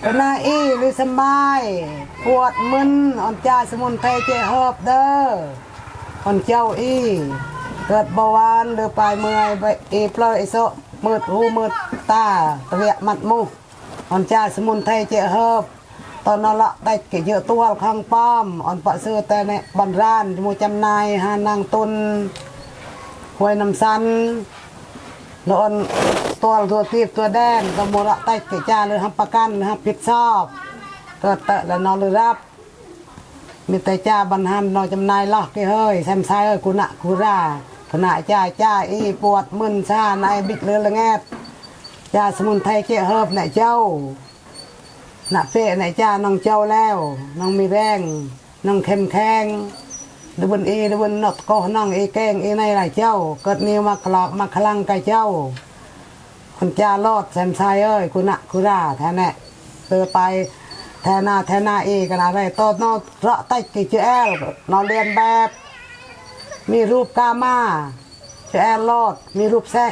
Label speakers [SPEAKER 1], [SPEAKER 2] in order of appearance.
[SPEAKER 1] ก็น่าหรือสบายปวดมึนอ่อนใจสมุนไพรเจเฮิบเด้ออ่อนเจ้าเกิดเบาหวานหรือปลายเมื่อยไปเปล่อยโซมืดหูมืดตาตะเวียมัดมุอ่อนใจสมุนไพรเจเฮิบตอนนั้นละได้เกี่ยวตัวข้างป้อมอ่อนปะเสือแต่ในบันร้านมูจำนายหานางตุนหวยน้ำซันนอนตัวตีบตัวแดนตัวโมระใต้เกจ้าหรือฮับประกันฮับผิดชอบก็เตะและนอนหรือรับมีแต่จ้าบรรหันนอนจำนายล็อกกี่เฮ้ยแซมไซเอ้ยกุณะกุราขณะจ้าปวดมึนชาในบิดเรือละแงบจ้าสมุนไพรเกี่ยเฮิบไหนเจ้าหน้าเฟ่ไหนจ้าน้องเจ้าแล้วน้องมีแรงน้องเข้มแข็งดูบนดูบนนกก็น้องแกงในไรเจ้าเกิดนิ้วมากรอกมาคลังไก่เจ้าคนจ้าลอดแซมไซเอ้ยกุณะกุราแทนแน่เตือไปแทนากันอะไรโตโนเราะใต้กี่เจ้านอนเรียนแบบมีรูปกามาเจ้าลอดมีรูปแซ่